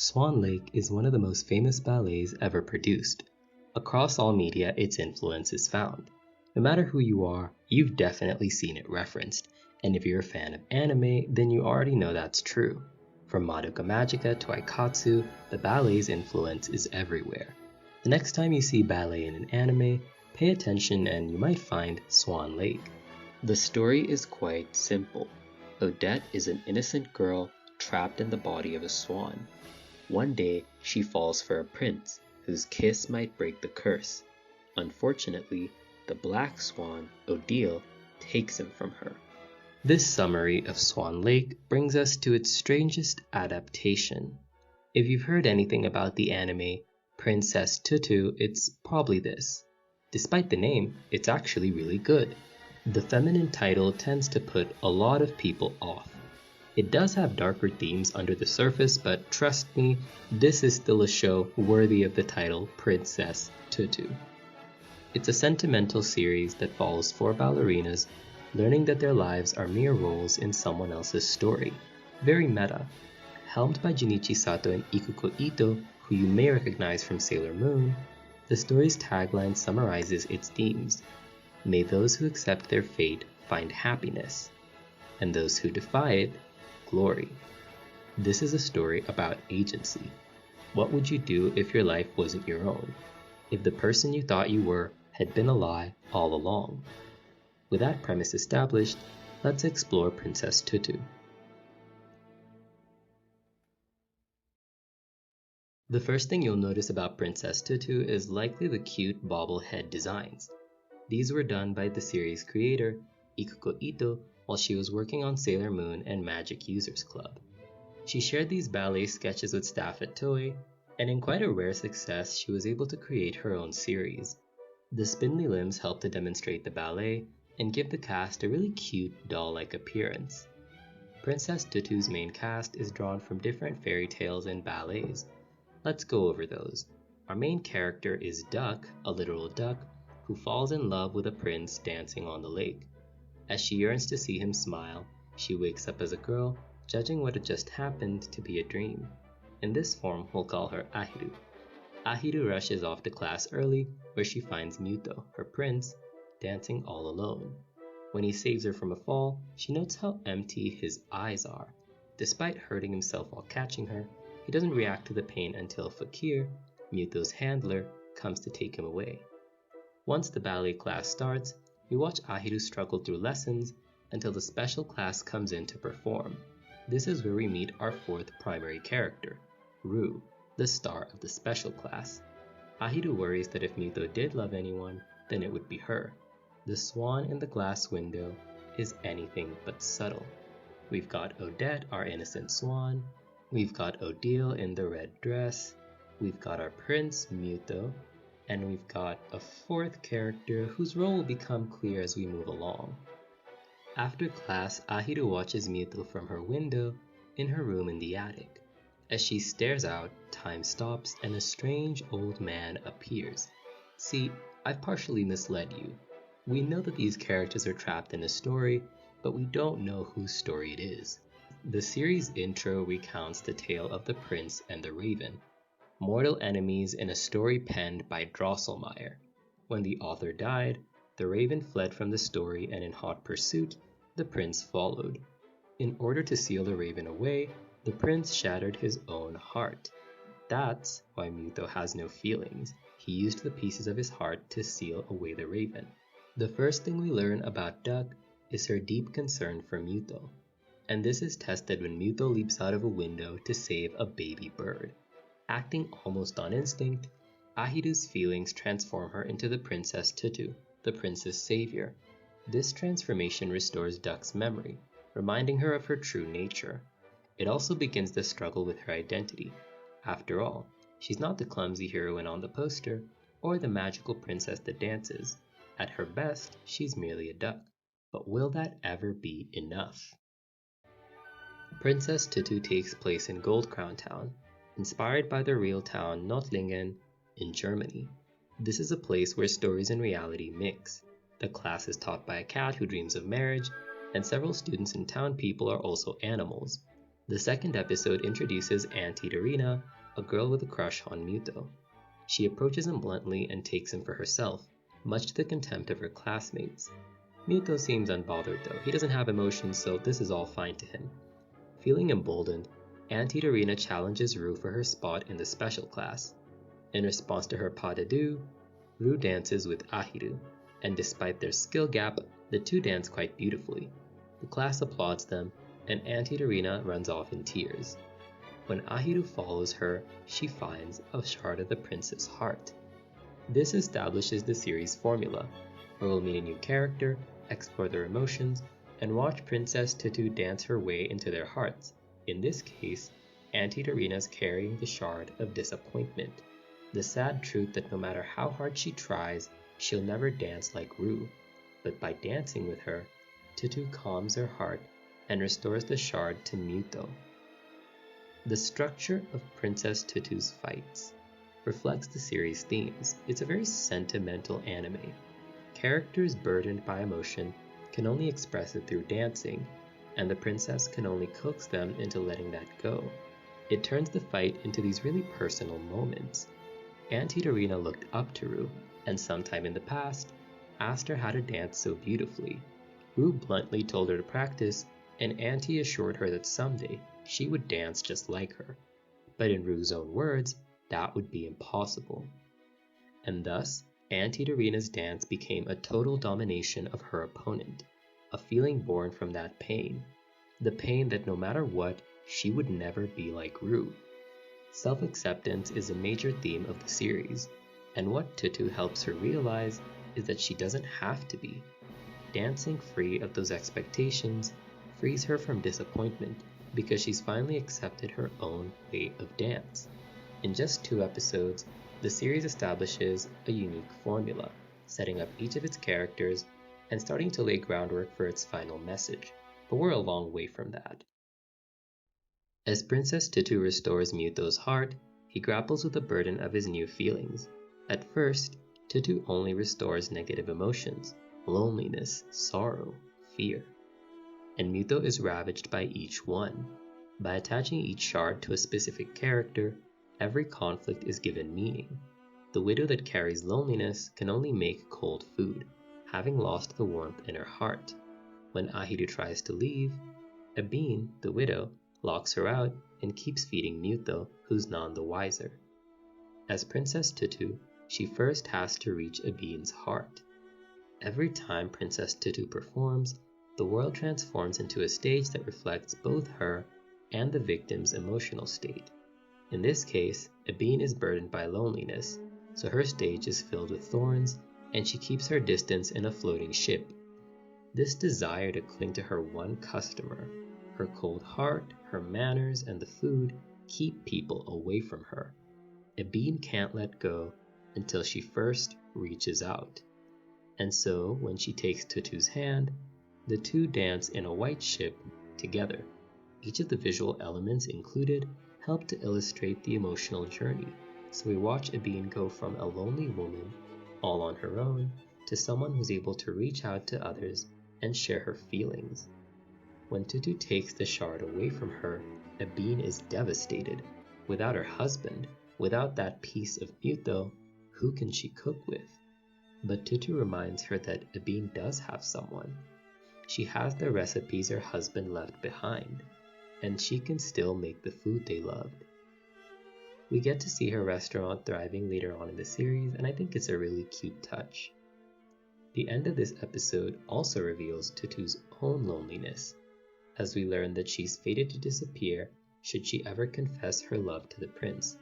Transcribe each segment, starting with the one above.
Swan Lake is one of the most famous ballets ever produced. Across all media, its influence is found. No matter who you are, you've definitely seen it referenced, and if you're a fan of anime, then you already know that's true. From Madoka Magica to Aikatsu, the ballet's influence is everywhere. The next time you see ballet in an anime, pay attention and you might find Swan Lake. The story is quite simple. Odette is an innocent girl trapped in the body of a swan. One day, she falls for a prince, whose kiss might break the curse. Unfortunately, the black swan, Odile, takes him from her. This summary of Swan Lake brings us to its strangest adaptation. If you've heard anything about the anime Princess Tutu, it's probably this. Despite the name, it's actually really good. The feminine title tends to put a lot of people off. It does have darker themes under the surface, but trust me, this is still a show worthy of the title Princess Tutu. It's a sentimental series that follows 4 ballerinas learning that their lives are mere roles in someone else's story. Very meta. Helmed by Junichi Sato and Ikuko Itoh, who you may recognize from Sailor Moon, the story's tagline summarizes its themes. May those who accept their fate find happiness, and those who defy it, glory. This is a story about agency. What would you do if your life wasn't your own? If the person you thought you were had been a lie all along? With that premise established, let's explore Princess Tutu. The first thing you'll notice about Princess Tutu is likely the cute bobblehead designs. These were done by the series creator, Ikuko Itoh, while she was working on Sailor Moon and Magic Users Club. She shared these ballet sketches with staff at Toei, and in quite a rare success, she was able to create her own series. The spindly limbs help to demonstrate the ballet and give the cast a really cute doll-like appearance. Princess Tutu's main cast is drawn from different fairy tales and ballets. Let's go over those. Our main character is Duck, a literal duck, who falls in love with a prince dancing on the lake. As she yearns to see him smile, she wakes up as a girl, judging what had just happened to be a dream. In this form, we'll call her Ahiru. Ahiru rushes off to class early, where she finds Muto, her prince, dancing all alone. When he saves her from a fall, she notes how empty his eyes are. Despite hurting himself while catching her, he doesn't react to the pain until Fakir, Muto's handler, comes to take him away. Once the ballet class starts, we watch Ahiru struggle through lessons until the special class comes in to perform. This is where we meet our 4th primary character, Rue, the star of the special class. Ahiru worries that if Muto did love anyone, then it would be her. The swan in the glass window is anything but subtle. We've got Odette, our innocent swan. We've got Odile in the red dress. We've got our prince, Muto. And we've got a 4th character whose role will become clear as we move along. After class, Ahiru watches Muto from her window in her room in the attic. As she stares out, time stops and a strange old man appears. See, I've partially misled you. We know that these characters are trapped in a story, but we don't know whose story it is. The series intro recounts the tale of the prince and the raven, mortal enemies in a story penned by Drosselmeyer. When the author died, the raven fled from the story, and in hot pursuit, the prince followed. In order to seal the raven away, the prince shattered his own heart. That's why Muto has no feelings. He used the pieces of his heart to seal away the raven. The first thing we learn about Duck is her deep concern for Muto, and this is tested when Muto leaps out of a window to save a baby bird. Acting almost on instinct, Ahiru's feelings transform her into the Princess Tutu, the prince's savior. This transformation restores Duck's memory, reminding her of her true nature. It also begins the struggle with her identity. After all, she's not the clumsy heroine on the poster, or the magical princess that dances. At her best, she's merely a duck. But will that ever be enough? Princess Tutu takes place in Gold Crown Town, inspired by the real town Nottlingen in Germany. This is a place where stories and reality mix. The class is taught by a cat who dreams of marriage, and several students and town people are also animals. The second episode introduces Auntie Dorina, a girl with a crush on Muto. She approaches him bluntly and takes him for herself, much to the contempt of her classmates. Muto seems unbothered though. He doesn't have emotions, so this is all fine to him. Feeling emboldened, Auntie Dorina challenges Rue for her spot in the special class. In response to her pas de deux, Rue dances with Ahiru, and despite their skill gap, the two dance quite beautifully. The class applauds them, and Auntie Dorina runs off in tears. When Ahiru follows her, she finds a shard of the prince's heart. This establishes the series' formula, where we'll meet a new character, explore their emotions, and watch Princess Tutu dance her way into their hearts. In this case, Auntie Dorina's carrying the shard of disappointment, the sad truth that no matter how hard she tries, she'll never dance like Rue. But by dancing with her, Tutu calms her heart and restores the shard to Muto. The structure of Princess Tutu's fights reflects the series' themes. It's a very sentimental anime. Characters burdened by emotion can only express it through dancing, and the princess can only coax them into letting that go. It turns the fight into these really personal moments. Auntie Dorina looked up to Rue, and sometime in the past, asked her how to dance so beautifully. Rue bluntly told her to practice, and Auntie assured her that someday she would dance just like her. But in Rue's own words, that would be impossible. And thus, Auntie Dorina's dance became a total domination of her opponent, a feeling born from that pain. The pain that no matter what, she would never be like Rue. Self-acceptance is a major theme of the series, and what Tutu helps her realize is that she doesn't have to be. Dancing free of those expectations frees her from disappointment because she's finally accepted her own way of dance. In just 2 episodes, the series establishes a unique formula, setting up each of its characters and starting to lay groundwork for its final message, but we're a long way from that. As Princess Tutu restores Muto's heart, he grapples with the burden of his new feelings. At first, Tutu only restores negative emotions, loneliness, sorrow, fear. And Muto is ravaged by each one. By attaching each shard to a specific character, every conflict is given meaning. The widow that carries loneliness can only make cold food, having lost the warmth in her heart. When Ahiru tries to leave, Abine, the widow, locks her out and keeps feeding Muto, who's none the wiser. As Princess Tutu, she first has to reach Abine's heart. Every time Princess Tutu performs, the world transforms into a stage that reflects both her and the victim's emotional state. In this case, Abine is burdened by loneliness, so her stage is filled with thorns, and she keeps her distance in a floating ship. This desire to cling to her one customer, her cold heart, her manners, and the food keep people away from her. Abine can't let go until she first reaches out. And so, when she takes Tutu's hand, the two dance in a white ship together. Each of the visual elements included help to illustrate the emotional journey, so we watch Abine go from a lonely woman, all on her own, to someone who's able to reach out to others and share her feelings. When Tutu takes the shard away from her, Abine is devastated. Without her husband, without that piece of Muto, who can she cook with? But Tutu reminds her that Abine does have someone. She has the recipes her husband left behind, and she can still make the food they loved. We get to see her restaurant thriving later on in the series, and I think it's a really cute touch. The end of this episode also reveals Tutu's own loneliness, as we learn that she's fated to disappear should she ever confess her love to the prince.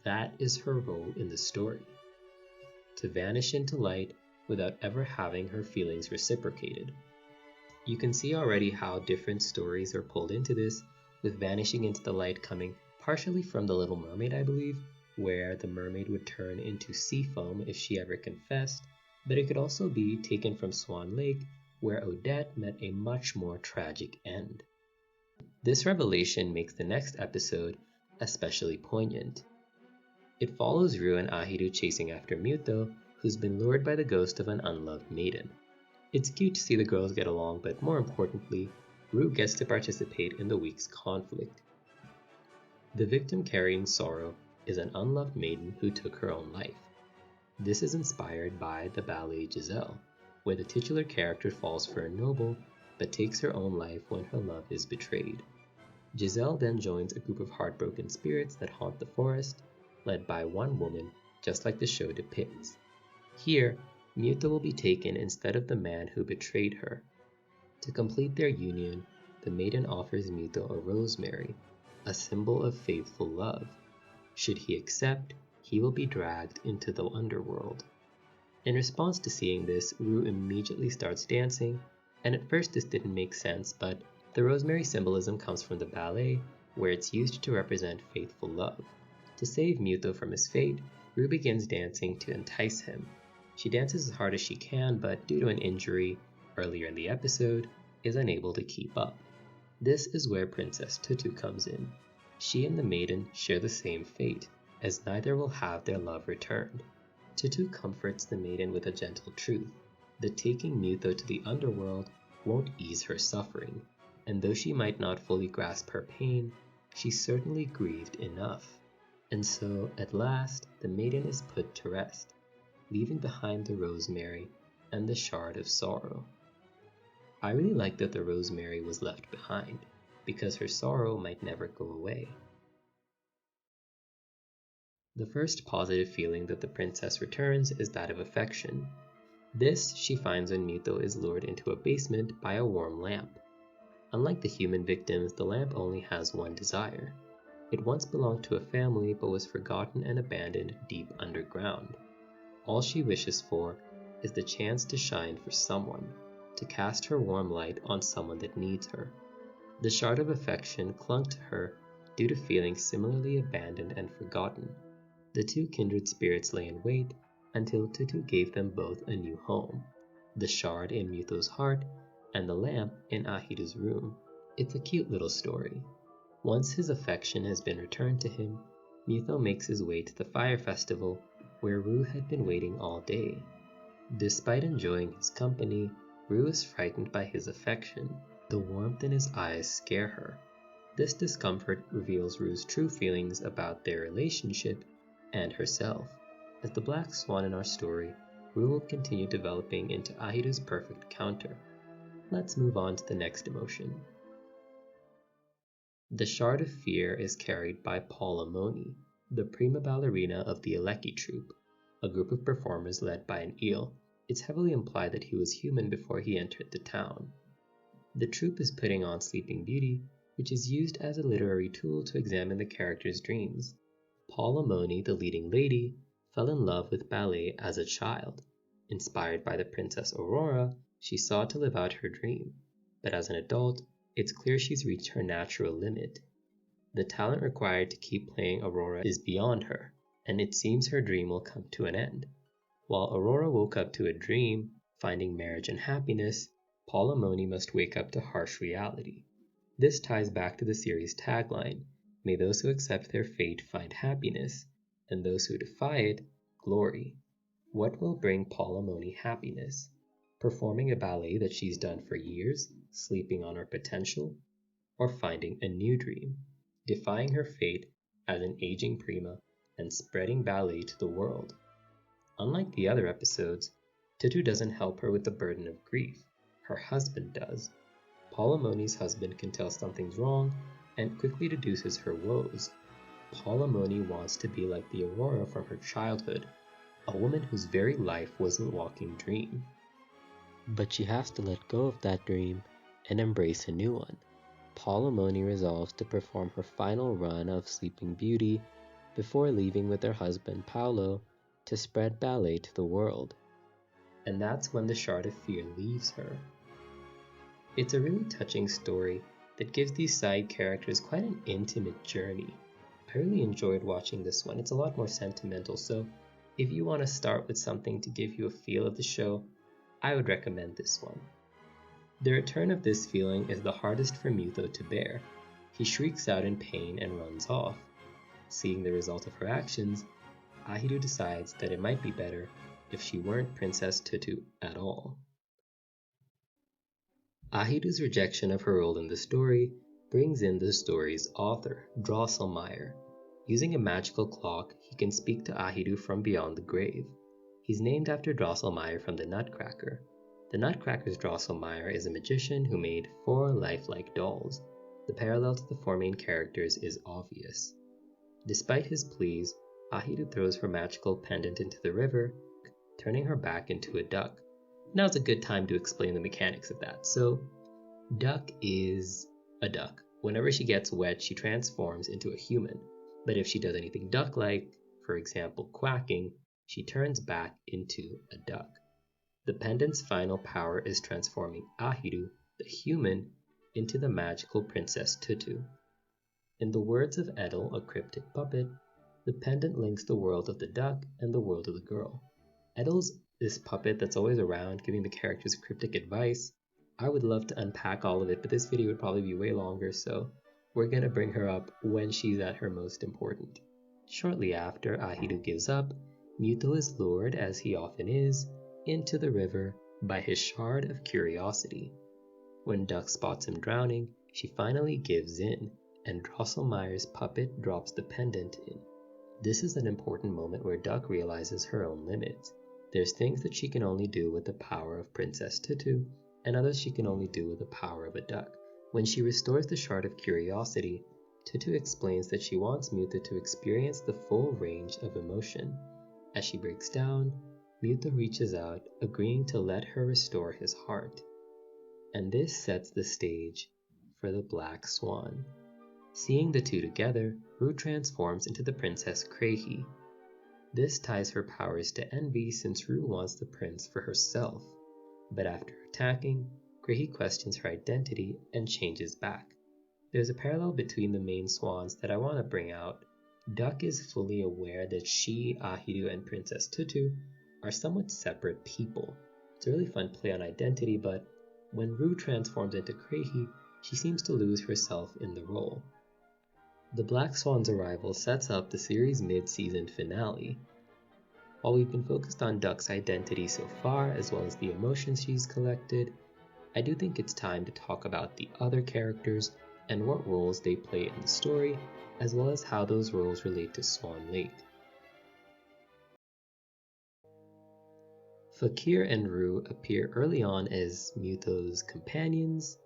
That is her role in the story, to vanish into light without ever having her feelings reciprocated. You can see already how different stories are pulled into this, with vanishing into the light coming partially from The Little Mermaid, I believe, where the mermaid would turn into sea foam if she ever confessed, but it could also be taken from Swan Lake, where Odette met a much more tragic end. This revelation makes the next episode especially poignant. It follows Rue and Ahiru chasing after Muto, who's been lured by the ghost of an unloved maiden. It's cute to see the girls get along, but more importantly, Rue gets to participate in the week's conflict. The victim carrying sorrow is an unloved maiden who took her own life. This is inspired by the ballet Giselle, where the titular character falls for a noble but takes her own life when her love is betrayed. Giselle then joins a group of heartbroken spirits that haunt the forest, led by one woman, just like the show depicts. Here, Muto will be taken instead of the man who betrayed her. To complete their union, the maiden offers Muto a rosemary, a symbol of faithful love. Should he accept, he will be dragged into the underworld. In response to seeing this, Rue immediately starts dancing, and at first this didn't make sense, but the rosemary symbolism comes from the ballet, where it's used to represent faithful love. To save Muto from his fate, Rue begins dancing to entice him. She dances as hard as she can, but due to an injury earlier in the episode, is unable to keep up. This is where Princess Tutu comes in. She and the maiden share the same fate, as neither will have their love returned. Tutu comforts the maiden with a gentle truth, that taking Muto to the underworld won't ease her suffering, and though she might not fully grasp her pain, she certainly grieved enough. And so, at last, the maiden is put to rest, leaving behind the rosemary and the shard of sorrow. I really like that the rosemary was left behind, because her sorrow might never go away. The first positive feeling that the princess returns is that of affection. This she finds when Muto is lured into a basement by a warm lamp. Unlike the human victims, the lamp only has one desire. It once belonged to a family but was forgotten and abandoned deep underground. All she wishes for is the chance to shine for someone, to cast her warm light on someone that needs her. The shard of affection clung to her due to feeling similarly abandoned and forgotten. The two kindred spirits lay in wait until Tutu gave them both a new home, the shard in Muto's heart and the lamp in Ahiru's room. It's a cute little story. Once his affection has been returned to him, Muto makes his way to the fire festival where Rue had been waiting all day. Despite enjoying his company, Rue is frightened by his affection. The warmth in his eyes scare her. This discomfort reveals Rue's true feelings about their relationship and herself. As the black swan in our story, Rue will continue developing into Ahiru's perfect counter. Let's move on to the next emotion. The Shard of Fear is carried by Paula Moni, the prima ballerina of the Aleki troupe, a group of performers led by an eel. It's heavily implied that he was human before he entered the town. The troupe is putting on Sleeping Beauty, which is used as a literary tool to examine the character's dreams. Paula Moni, the leading lady, fell in love with ballet as a child. Inspired by the Princess Aurora, she sought to live out her dream, but as an adult, it's clear she's reached her natural limit. The talent required to keep playing Aurora is beyond her, and it seems her dream will come to an end. While Aurora woke up to a dream, finding marriage and happiness, Paula Moni must wake up to harsh reality. This ties back to the series' tagline, "May those who accept their fate find happiness, and those who defy it, glory." What will bring Paula Moni happiness? Performing a ballet that she's done for years, sleeping on her potential, or finding a new dream, defying her fate as an aging prima and spreading ballet to the world? Unlike the other episodes, Tutu doesn't help her with the burden of grief. Her husband does. Paula Moni's husband can tell something's wrong and quickly deduces her woes. Paula Moni wants to be like the Aurora from her childhood, a woman whose very life was a walking dream. But she has to let go of that dream and embrace a new one. Paula Moni resolves to perform her final run of Sleeping Beauty before leaving with her husband Paolo to spread ballet to the world. And that's when the Shard of Fear leaves her. It's a really touching story that gives these side characters quite an intimate journey. I really enjoyed watching this one. It's a lot more sentimental, so if you want to start with something to give you a feel of the show, I would recommend this one. The return of this feeling is the hardest for Muto to bear. He shrieks out in pain and runs off. Seeing the result of her actions, Ahiru decides that it might be better if she weren't Princess Tutu at all. Ahidu's rejection of her role in the story brings in the story's author, Drosselmeyer. Using a magical clock, he can speak to Ahidu from beyond the grave. He's named after Drosselmeyer from the Nutcracker. The Nutcracker's Drosselmeyer is a magician who made 4 lifelike dolls. The parallel to the 4 main characters is obvious. Despite his pleas, Ahidu throws her magical pendant into the river, turning her back into a duck. Now's a good time to explain the mechanics of that. So, duck is a duck. Whenever she gets wet, she transforms into a human. But if she does anything duck-like, for example quacking, she turns back into a duck. The pendant's final power is transforming Ahidu, the human, into the magical Princess Tutu. In the words of Edel, a cryptic puppet, the pendant links the world of the duck and the world of the girl. Edel's this puppet that's always around giving the characters cryptic advice. I would love to unpack all of it, but this video would probably be way longer, so we're gonna bring her up when she's at her most important. Shortly after Ahidu gives up, Muto is lured, as he often is, into the river by his shard of curiosity. When Duck spots him drowning, she finally gives in, and Drosselmeyer's puppet drops the pendant in. This is an important moment where Duck realizes her own limits. There's things that she can only do with the power of Princess Tutu, and others she can only do with the power of a duck. When she restores the shard of curiosity, Tutu explains that she wants Muto to experience the full range of emotion. As she breaks down, Muto reaches out, agreeing to let her restore his heart. And this sets the stage for the Black Swan. Seeing the two together, Rue transforms into the Princess Krehi. This ties her powers to envy since Rue wants the prince for herself. But after attacking, Krehi questions her identity and changes back. There's a parallel between the main swans that I want to bring out. Duck is fully aware that she, Ahidu, and Princess Tutu are somewhat separate people. It's a really fun play on identity, but when Rue transforms into Krehi, she seems to lose herself in the role. The Black Swan's arrival sets up the series' mid-season finale. While we've been focused on Duck's identity so far, as well as the emotions she's collected, I do think it's time to talk about the other characters and what roles they play in the story, as well as how those roles relate to Swan Lake. Fakir and Rue appear early on as Muto's companions.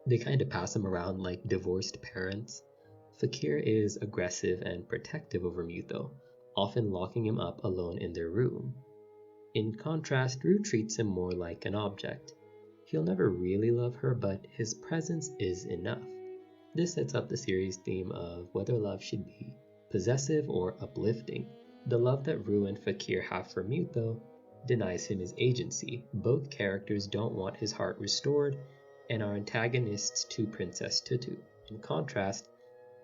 They kind of pass him around like divorced parents. Fakir is aggressive and protective over Muto, often locking him up alone in their room. In contrast, Rue treats him more like an object. He'll never really love her, but his presence is enough. This sets up the series' theme of whether love should be possessive or uplifting. The love that Rue and Fakir have for Muto denies him his agency. Both characters don't want his heart restored and are antagonists to Princess Tutu. In contrast,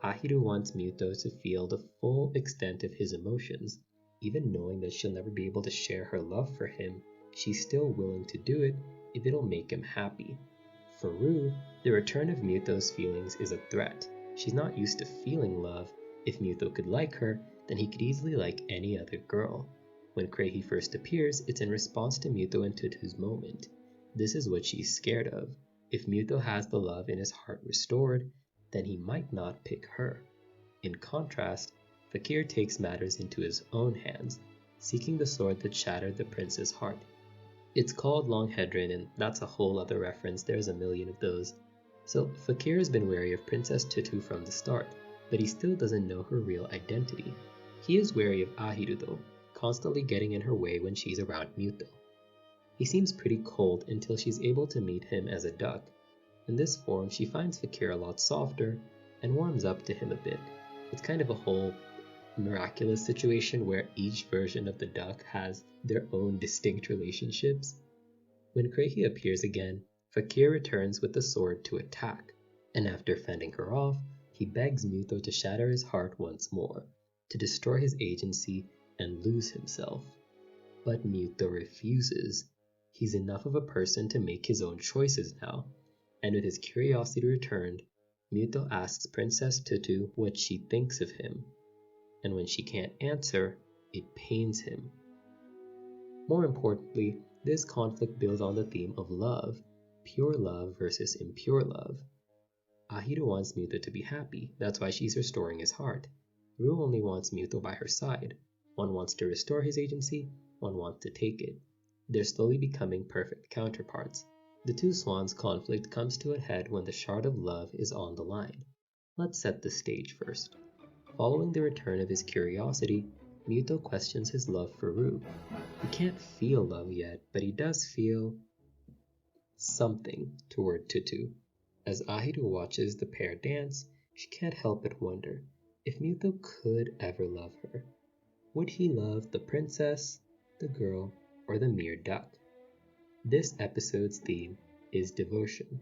Ahidu wants Muto to feel the full extent of his emotions. Even knowing that she'll never be able to share her love for him, she's still willing to do it if it'll make him happy. For Rue, the return of Muto's feelings is a threat. She's not used to feeling love. If Muto could like her, then he could easily like any other girl. When Krehi first appears, it's in response to Muto and Tutu's moment. This is what she's scared of. If Muto has the love in his heart restored, then he might not pick her. In contrast, Fakir takes matters into his own hands, seeking the sword that shattered the prince's heart. It's called Longhedron, and that's a whole other reference. There's a million of those. So Fakir has been wary of Princess Tutu from the start, but he still doesn't know her real identity. He is wary of Ahidu though, constantly getting in her way when she's around Muto. He seems pretty cold until she's able to meet him as a duck. In this form, she finds Fakir a lot softer and warms up to him a bit. It's kind of a whole miraculous situation where each version of the duck has their own distinct relationships. When Krehi appears again, Fakir returns with the sword to attack, and after fending her off, he begs Muto to shatter his heart once more, to destroy his agency and lose himself. But Muto refuses. He's enough of a person to make his own choices now, and with his curiosity returned, Muto asks Princess Tutu what she thinks of him, and when she can't answer, it pains him. More importantly, this conflict builds on the theme of love. pure love versus impure love. Ahito wants Muto to be happy, that's why she's restoring his heart. Rue only wants Muto by her side. One wants to restore his agency, one wants to take it. They're slowly becoming perfect counterparts. The two swans' conflict comes to a head when the shard of love is on the line. Let's set the stage first. Following the return of his curiosity, Muto questions his love for Rue. He can't feel love yet, but he does feel something toward Tutu. As Ahito watches the pair dance, she can't help but wonder if Muto could ever love her. Would he love the princess, the girl, or the mere duck? This episode's theme is devotion.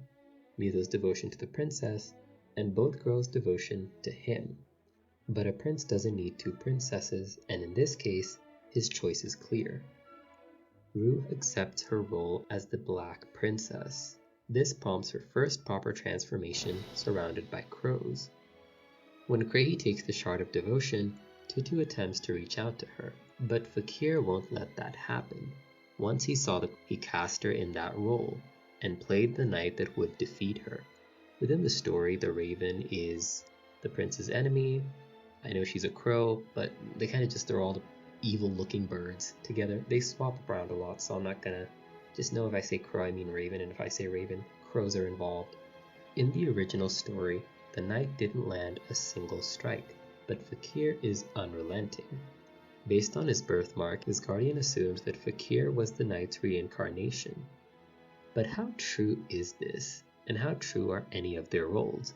Muto's devotion to the princess, and both girls' devotion to him. But a prince doesn't need two princesses, and in this case, his choice is clear. Rue accepts her role as the Black Princess. This prompts her first proper transformation surrounded by crows. When Krehi takes the shard of devotion, Tutu attempts to reach out to her, but Fakir won't let that happen. Once he saw he cast her in that role, and played the knight that would defeat her. Within the story, the raven is the prince's enemy. I know she's a crow, but they kind of just throw all the evil-looking birds together. They swap around a lot, so I'm not gonna just know if I say crow, I mean raven, and if I say raven, crows are involved. In the original story, the knight didn't land a single strike, but Fakir is unrelenting. Based on his birthmark, his guardian assumes that Fakir was the knight's reincarnation. But how true is this, and how true are any of their roles?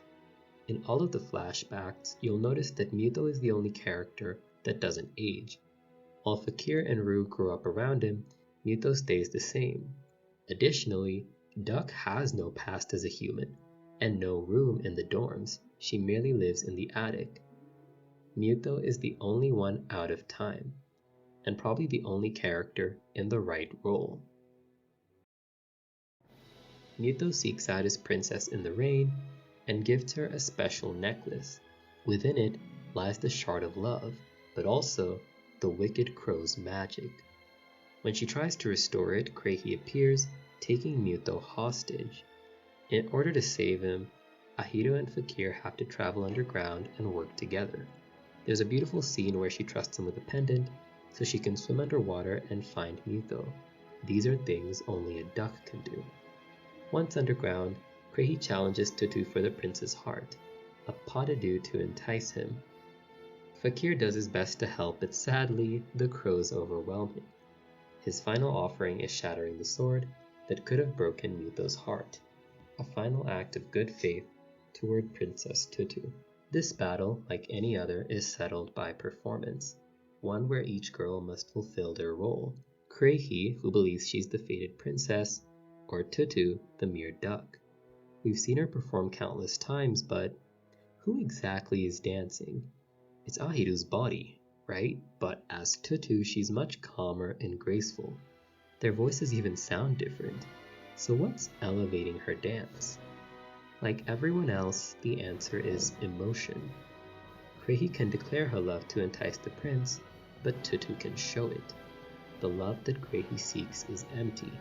In all of the flashbacks, you'll notice that Muto is the only character that doesn't age. While Fakir and Rue grow up around him, Muto stays the same. Additionally, Duck has no past as a human, and no room in the dorms. She merely lives in the attic. Muto is the only one out of time, and probably the only character in the right role. Muto seeks out his princess in the rain and gives her a special necklace. Within it lies the shard of love, but also the wicked crow's magic. When she tries to restore it, Krehi appears, taking Muto hostage. In order to save him, Ahito and Fakir have to travel underground and work together. There's a beautiful scene where she trusts him with a pendant, so she can swim underwater and find Muto. These are things only a duck can do. Once underground, Krehi challenges Tutu for the prince's heart, a pas de deux to entice him. Fakir does his best to help, but sadly, the crows overwhelm him. His final offering is shattering the sword that could have broken Muto's heart, a final act of good faith toward Princess Tutu. This battle, like any other, is settled by performance, one where each girl must fulfill their role. Krehi, who believes she's the fated princess, or Tutu, the mere duck. We've seen her perform countless times, but who exactly is dancing? It's Ahito's body, right? But as Tutu, she's much calmer and graceful. Their voices even sound different. So what's elevating her dance? Like everyone else, the answer is emotion. Krehi can declare her love to entice the prince, but Tutu can show it. The love that Krehi seeks is empty,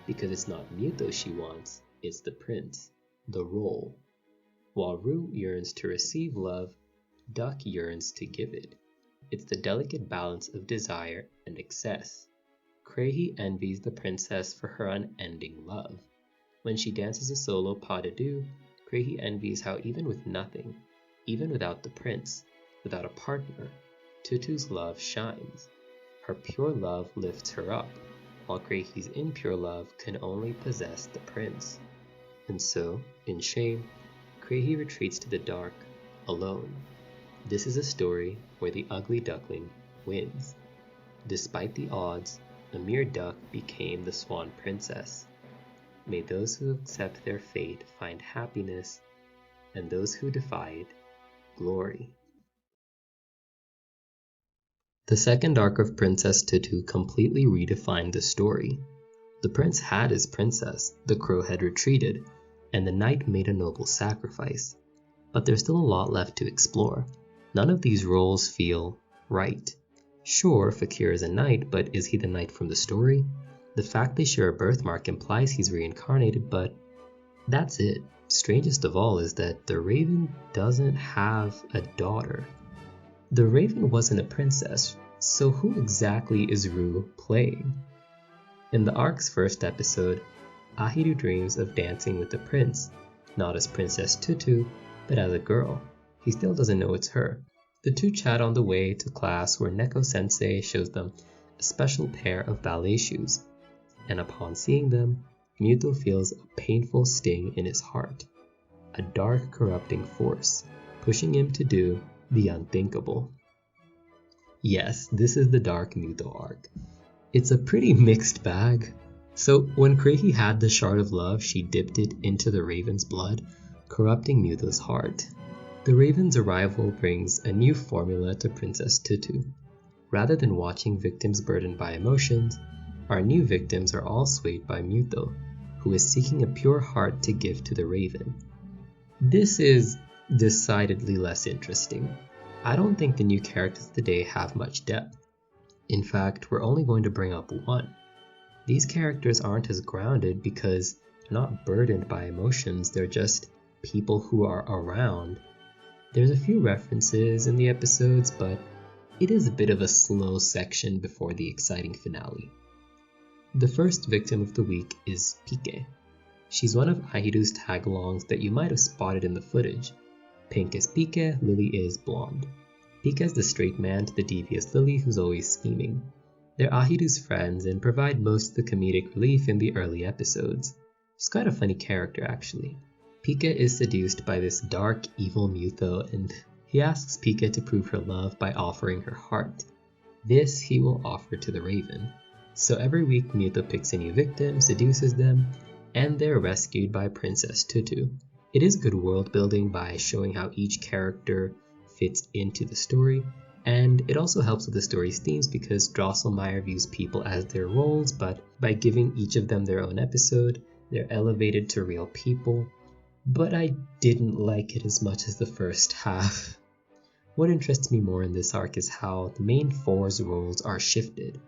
because it's not Muto she wants, it's the prince, the role. While Rue yearns to receive love, Duck yearns to give it. It's the delicate balance of desire and excess. Krehi envies the princess for her unending love. When she dances a solo pas de deux, Krehi envies how even with nothing, even without the prince, without a partner, Tutu's love shines. Her pure love lifts her up, while Krehi's impure love can only possess the prince. And so, in shame, Krehi retreats to the dark, alone. This is a story where the ugly duckling wins. Despite the odds, a mere duck became the Swan Princess. May those who accept their fate find happiness, and those who defy it, glory. The second arc of Princess Tutu completely redefined the story. The prince had his princess, the crow had retreated, and the knight made a noble sacrifice. But there's still a lot left to explore. None of these roles feel right. Sure, Fakir is a knight, but is he the knight from the story? The fact they share a birthmark implies he's reincarnated, but That's it. Strangest of all is that the Raven doesn't have a daughter. The Raven wasn't a princess, so who exactly is Rue playing? In the arc's first episode, Ahiru dreams of dancing with the prince, not as Princess Tutu, but as a girl. He still doesn't know it's her. The two chat on the way to class where Neko-sensei shows them a special pair of ballet shoes, and upon seeing them, Muto feels a painful sting in his heart, a dark corrupting force, pushing him to do the unthinkable. Yes, this is the Dark Muto arc. It's a pretty mixed bag. So when Kreihi had the shard of love, she dipped it into the Raven's blood, corrupting Muto's heart. The Raven's arrival brings a new formula to Princess Tutu. Rather than watching victims burdened by emotions, our new victims are all swayed by Muto, who is seeking a pure heart to give to the Raven. This is decidedly less interesting. I don't think the new characters today have much depth. In fact, we're only going to bring up one. These characters aren't as grounded because they're not burdened by emotions, they're just people who are around. There's a few references in the episodes, but it is a bit of a slow section before the exciting finale. The first victim of the week is Pike. She's one of Ahiru's tag-alongs that you might have spotted in the footage. Pink is Pike, Lily is blonde. Pike is the straight man to the devious Lily who's always scheming. They're Ahiru's friends and provide most of the comedic relief in the early episodes. She's quite a funny character actually. Pika is seduced by this dark, evil Muto and he asks Pika to prove her love by offering her heart. This he will offer to the Raven. So every week Muto picks a new victim, seduces them, and they're rescued by Princess Tutu. It is good world building by showing how each character fits into the story, and it also helps with the story's themes because Drosselmeyer views people as their roles, but by giving each of them their own episode, they're elevated to real people. But I didn't like it as much as the first half. What interests me more in this arc is how the main four's roles are shifted.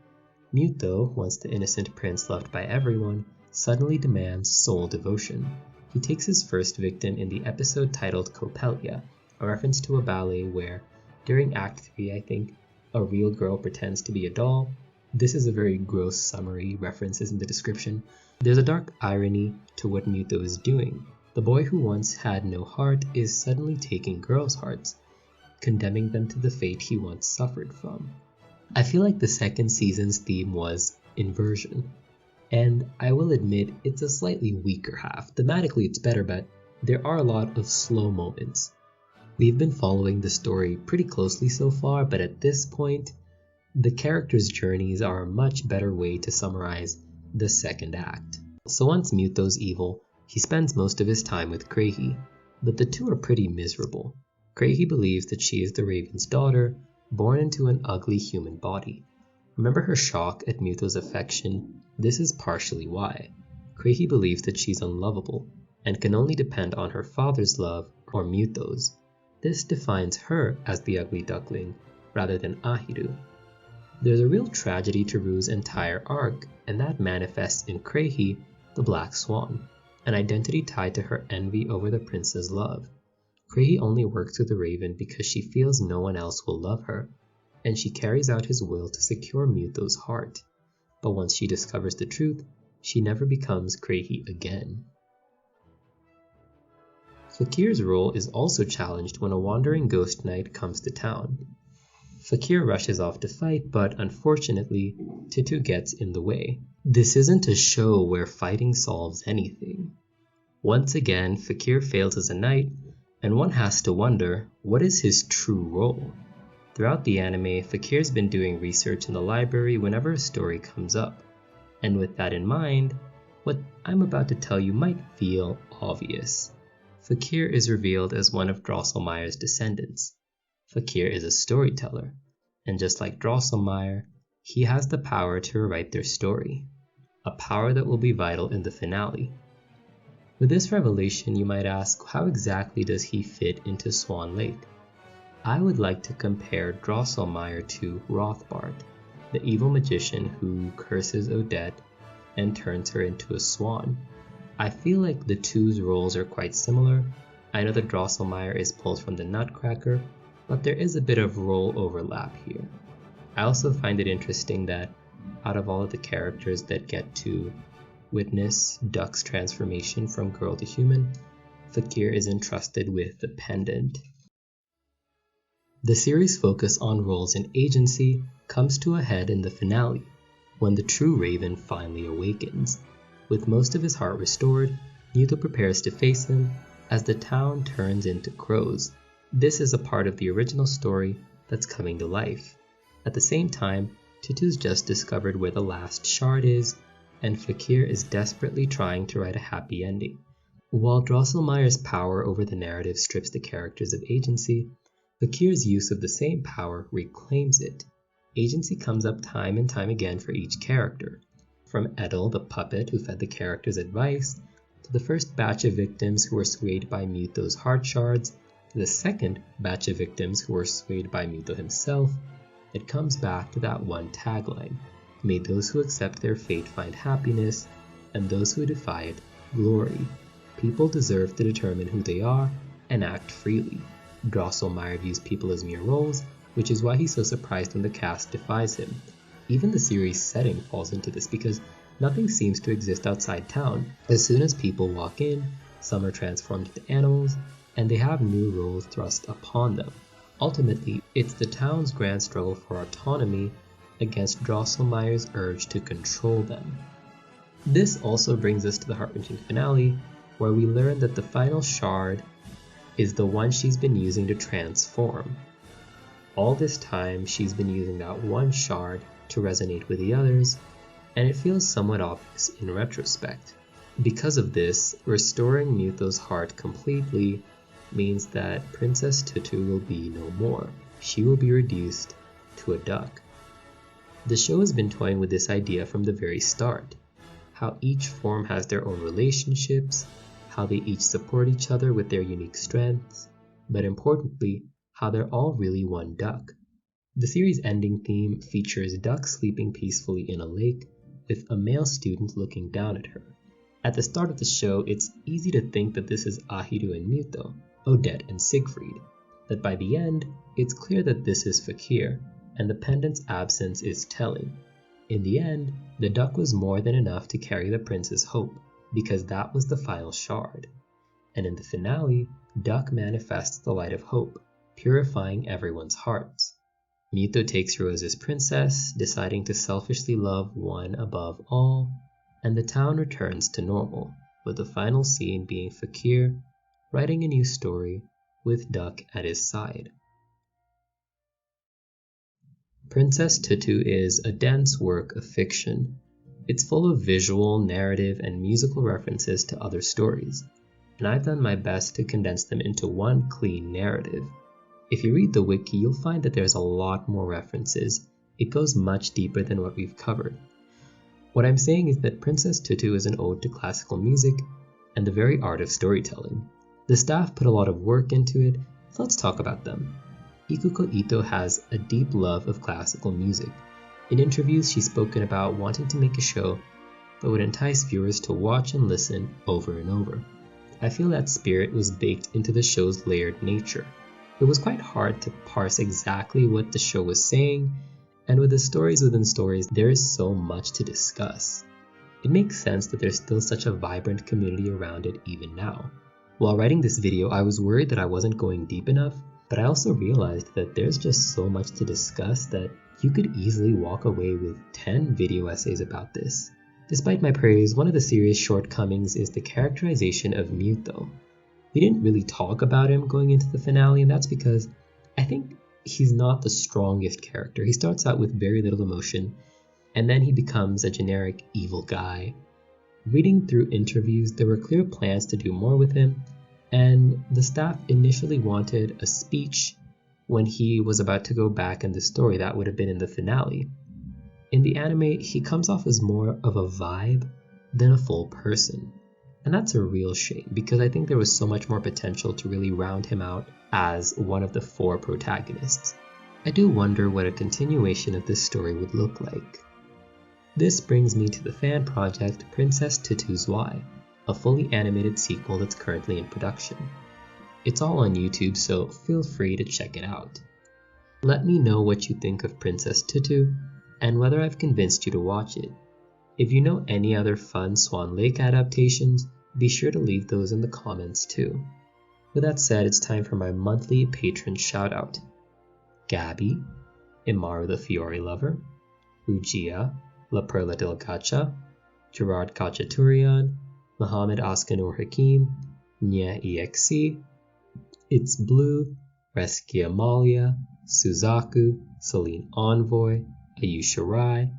Muto, once the innocent prince loved by everyone, suddenly demands soul devotion. He takes his first victim in the episode titled Coppelia, a reference to a ballet where, during Act 3 I think, a real girl pretends to be a doll. This is a very gross summary, references in the description. There's a dark irony to what Muto is doing. The boy who once had no heart is suddenly taking girls' hearts, condemning them to the fate he once suffered from. I feel like the second season's theme was inversion, and I will admit it's a slightly weaker half. Thematically it's better, but there are a lot of slow moments. We've been following the story pretty closely so far, but at this point, the characters' journeys are a much better way to summarize the second act. So once Muto's evil, he spends most of his time with Kreihi, but the two are pretty miserable. Kreihi believes that she is the Raven's daughter, born into an ugly human body. Remember her shock at Muto's affection? This is partially why. Kreihi believes that she's unlovable, and can only depend on her father's love or Muto's. This defines her as the ugly duckling, rather than Ahiru. There's a real tragedy to Rue's entire arc, and that manifests in Kreihi, the Black Swan, an identity tied to her envy over the prince's love. Kreihi only works with the Raven because she feels no one else will love her, and she carries out his will to secure Muto's heart. But once she discovers the truth, she never becomes Kreihi again. Fakir's role is also challenged when a wandering ghost knight comes to town. Fakir rushes off to fight, but unfortunately, Tutu gets in the way. This isn't a show where fighting solves anything. Once again, Fakir fails as a knight, and one has to wonder, what is his true role? Throughout the anime, Fakir's been doing research in the library whenever a story comes up, and with that in mind, what I'm about to tell you might feel obvious. Fakir is revealed as one of Drosselmeyer's descendants. Fakir is a storyteller, and just like Drosselmeyer, he has the power to rewrite their story, a power that will be vital in the finale. With this revelation, you might ask, how exactly does he fit into Swan Lake? I would like to compare Drosselmeyer to Rothbart, the evil magician who curses Odette and turns her into a swan. I feel like the two's roles are quite similar. I know that Drosselmeyer is pulled from the Nutcracker, but there is a bit of role overlap here. I also find it interesting that out of all of the characters that get to witness Duck's transformation from girl to human, Fakir is entrusted with the pendant. The series' focus on roles and agency comes to a head in the finale, when the true Raven finally awakens. With most of his heart restored, Muto prepares to face him as the town turns into crows. This is a part of the original story that's coming to life. At the same time, Tutu's just discovered where the last shard is, and Fakir is desperately trying to write a happy ending. While Drosselmeyer's power over the narrative strips the characters of agency, Fakir's use of the same power reclaims it. Agency comes up time and time again for each character, from Edel the puppet who fed the characters advice, to the first batch of victims who were swayed by Muto's heart shards, to the second batch of victims who were swayed by Muto himself. It comes back to that one tagline: may those who accept their fate find happiness, and those who defy it, glory. People deserve to determine who they are and act freely. Drosselmeyer views people as mere roles, which is why he's so surprised when the cast defies him. Even the series' setting falls into this because nothing seems to exist outside town. As soon as people walk in, some are transformed into animals, and they have new roles thrust upon them. Ultimately, it's the town's grand struggle for autonomy against Drosselmeyer's urge to control them. This also brings us to the heart-wrenching finale, where we learn that the final shard is the one she's been using to transform. All this time, she's been using that one shard to resonate with the others, and it feels somewhat obvious in retrospect. Because of this, restoring Muto's heart completely means that Princess Tutu will be no more. She will be reduced to a duck. The show has been toying with this idea from the very start, how each form has their own relationships, how they each support each other with their unique strengths, but importantly, how they're all really one duck. The series' ending theme features Duck sleeping peacefully in a lake with a male student looking down at her. At the start of the show, it's easy to think that this is Ahiru and Muto, Odette and Siegfried, that by the end, it's clear that this is Fakir, and the pendant's absence is telling. In the end, the duck was more than enough to carry the prince's hope, because that was the final shard. And in the finale, Duck manifests the light of hope, purifying everyone's hearts. Muto takes Rose as princess, deciding to selfishly love one above all, and the town returns to normal, with the final scene being Fakir writing a new story with Duck at his side. Princess Tutu is a dense work of fiction. It's full of visual, narrative, and musical references to other stories, and I've done my best to condense them into one clean narrative. If you read the wiki, you'll find that there's a lot more references. It goes much deeper than what we've covered. What I'm saying is that Princess Tutu is an ode to classical music and the very art of storytelling. The staff put a lot of work into it, so let's talk about them. Ikuko Itoh has a deep love of classical music. In interviews, she's spoken about wanting to make a show that would entice viewers to watch and listen over and over. I feel that spirit was baked into the show's layered nature. It was quite hard to parse exactly what the show was saying, and with the stories within stories, there is so much to discuss. It makes sense that there's still such a vibrant community around it even now. While writing this video, I was worried that I wasn't going deep enough, but I also realized that there's just so much to discuss that you could easily walk away with 10 video essays about this. Despite my praise, one of the series' shortcomings is the characterization of Muto. We didn't really talk about him going into the finale, and that's because I think he's not the strongest character. He starts out with very little emotion, and then he becomes a generic evil guy. Reading through interviews, there were clear plans to do more with him, and the staff initially wanted a speech when he was about to go back in the story. That would have been in the finale. In the anime, he comes off as more of a vibe than a full person. And that's a real shame, because I think there was so much more potential to really round him out as one of the 4 protagonists. I do wonder what a continuation of this story would look like. This brings me to the fan project Princess Tutu's Why. a fully animated sequel that's currently in production. It's all on YouTube, so feel free to check it out. Let me know what you think of Princess Tutu and whether I've convinced you to watch it. If you know any other fun Swan Lake adaptations, be sure to leave those in the comments too. With that said, it's time for my monthly patron shoutout. Gabby, Imaru the Fiore Lover, Rugia, La Perla del Gacha, Gerard Kachaturian, Mohammed Askanur Hakim, Nya EXC, It's Blue, Reski Amalia, Suzaku, Celine Envoy, Ayusha Rai,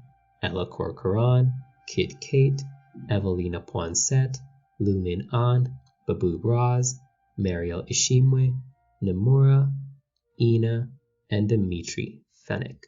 Ella Corcoran, Kid Kate, Evelina Poinsett, Lumin An, Babu Raz, Mariel Ishimwe, Nomura, Ina, and Dimitri Fennec.